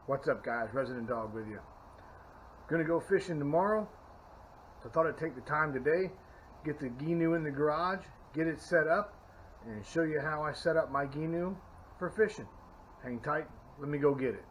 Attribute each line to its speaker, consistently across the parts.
Speaker 1: What's up, guys? Resident Dog with you. Gonna go fishing tomorrow, so I thought I'd take the time today, get the Gheenoe in the garage, get it set up, and show you how I set up my Gheenoe for fishing. Hang tight, let me go get it.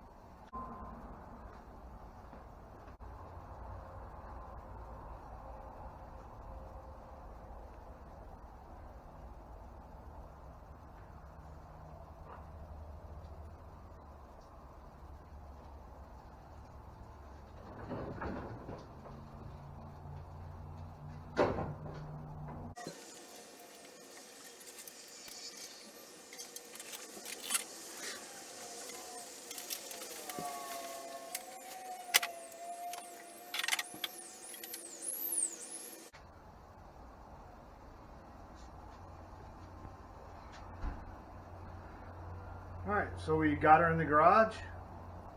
Speaker 1: Alright, so we got her in the garage,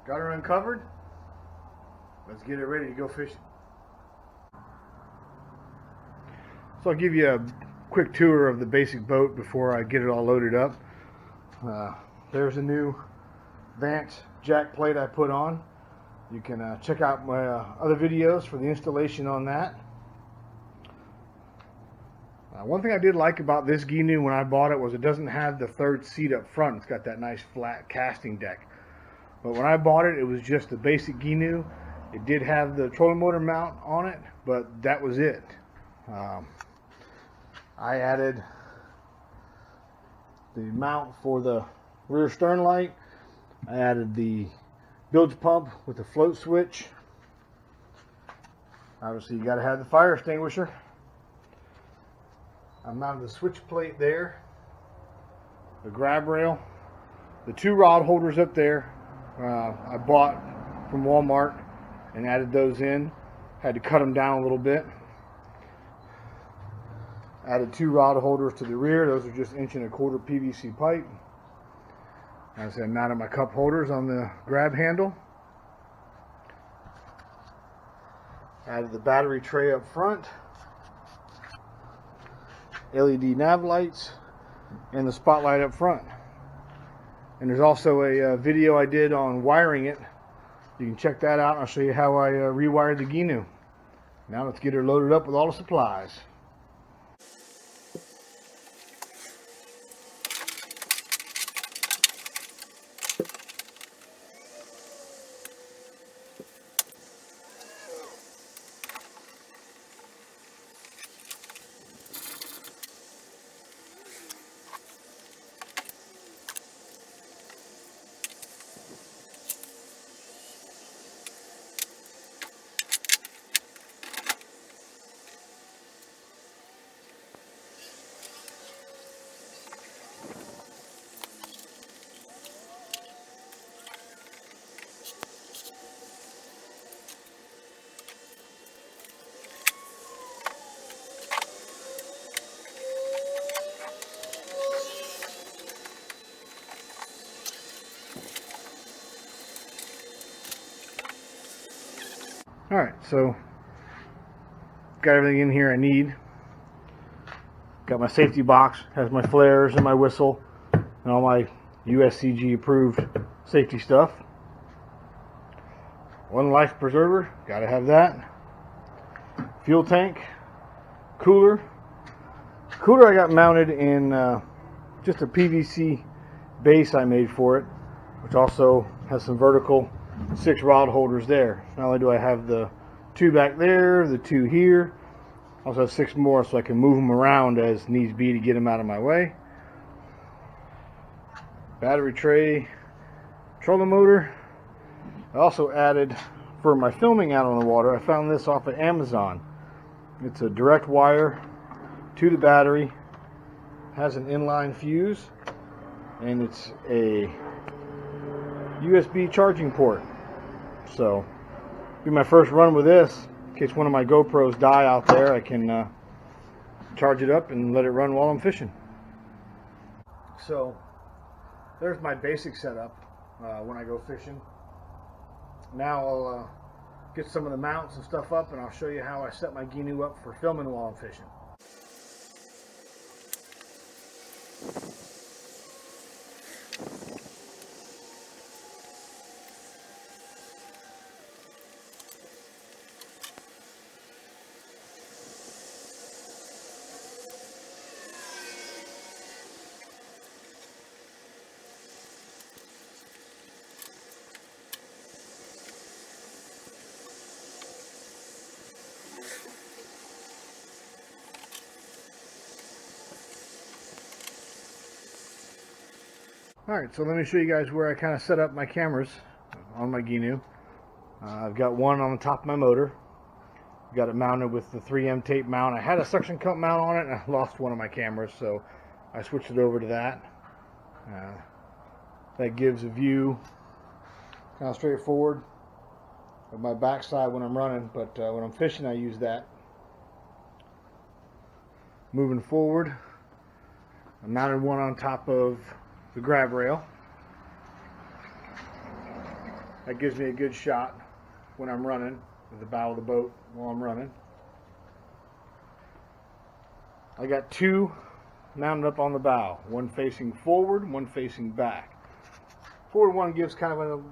Speaker 1: got her uncovered. Let's get it ready to go fishing. So I'll give you a quick tour of the basic boat before I get it all loaded up. There's a new Vance jack plate I put on. You can check out my other videos for the installation on that. One thing I did like about this Gheenoe when I bought it was it doesn't have the third seat up front. It's got that nice flat casting deck. But when I bought it, it was just the basic Gheenoe. It did have the trolling motor mount on it, but that was it. I added the mount for the rear stern light. I added the bilge pump with the float switch. Obviously, you got to have the fire extinguisher. I mounted the switch plate there, the grab rail, the two rod holders up there. I bought from Walmart and added those in. Had to cut them down a little bit. Added two rod holders to the rear. Those are just 1.25" PVC pipe. As I mounted my cup holders on the grab handle. Added the battery tray up front. LED nav lights and the spotlight up front. And there's also a video I did on wiring it. You can check that out. I'll show you how I rewired the Gheenoe. Now let's get her loaded up with all the supplies. Alright, so got everything in here I need. Got my safety box, has my flares and my whistle and all my USCG approved safety stuff. One life preserver, gotta have that. Fuel tank, cooler. Cooler I got mounted in just a PVC base I made for it, which also has some vertical 6 rod holders there. Not only do I have the 2 back there, the 2 here, I also have 6 more so I can move them around as needs be to get them out of my way. Battery tray, trolling motor. I also added, for my filming out on the water, I found this off of Amazon. It's a direct wire to the battery, has an inline fuse, and it's a USB charging port. So, be my first run with this. In case one of my GoPros die out there, I can charge it up and let it run while I'm fishing. So, there's my basic setup when I go fishing. Now I'll get some of the mounts and stuff up, and I'll show you how I set my Gheenoe up for filming while I'm fishing. Alright, so let me show you guys where I kind of set up my cameras on my Gheenoe. I've got one on the top of my motor. Got it mounted with the 3M tape mount. I had a suction cup mount on it and I lost one of my cameras, so I switched it over to that. That gives a view kind of straightforward of my backside when I'm running, but when I'm fishing I use that. Moving forward, I mounted one on top of the grab rail. That gives me a good shot when I'm running with the bow of the boat while I'm running. I got two mounted up on the bow, one facing forward, one facing back. Forward one gives kind of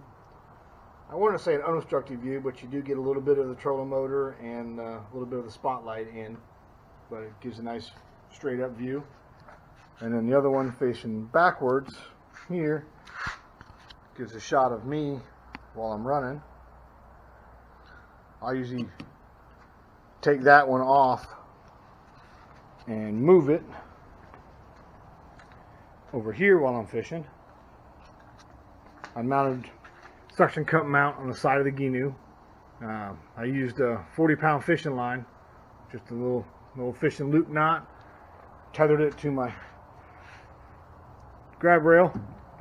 Speaker 1: I want to say an unobstructed view, but you do get a little bit of the trolling motor and a little bit of the spotlight in, but it gives a nice straight up view. And then the other one facing backwards here gives a shot of me while I'm running. I usually take that one off and move it over here while I'm fishing. I mounted suction cup mount on the side of the Gheenoe. I used a 40-pound fishing line, just a little fishing loop knot. Tethered it to my grab rail,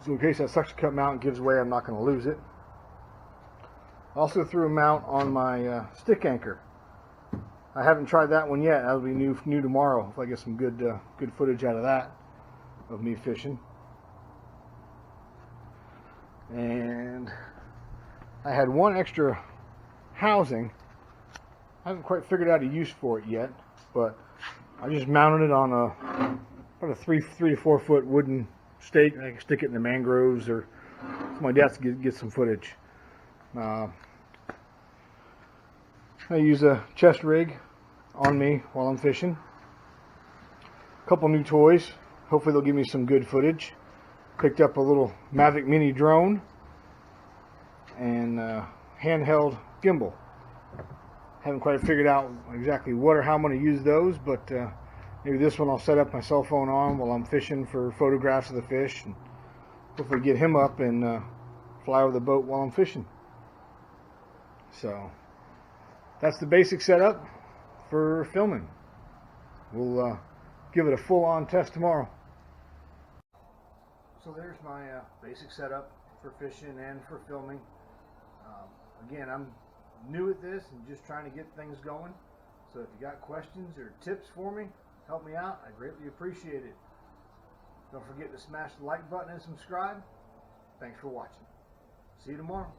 Speaker 1: so in case that suction cup mount gives away, I'm not going to lose it. Also threw a mount on my stick anchor. I haven't tried that one yet. That'll be new tomorrow if I get some good footage out of that, of me fishing. And I had one extra housing. I haven't quite figured out a use for it yet, but I just mounted it on about a 3 to 4 foot wooden stake. I can stick it in the mangroves or something like that to get some footage. I use a chest rig on me while I'm fishing. A couple new toys. Hopefully they'll give me some good footage. Picked up a little Mavic Mini drone and handheld gimbal. Haven't quite figured out exactly what or how I'm going to use those, but maybe this one I'll set up my cell phone on while I'm fishing for photographs of the fish, and hopefully get him up and fly over the boat while I'm fishing. So that's the basic setup for filming. We'll give it a full-on test tomorrow. So there's my basic setup for fishing and for filming. Again, I'm new at this and just trying to get things going. So if you got questions or tips for me, help me out. I greatly appreciate it. Don't forget to smash the like button and subscribe. Thanks for watching. See you tomorrow.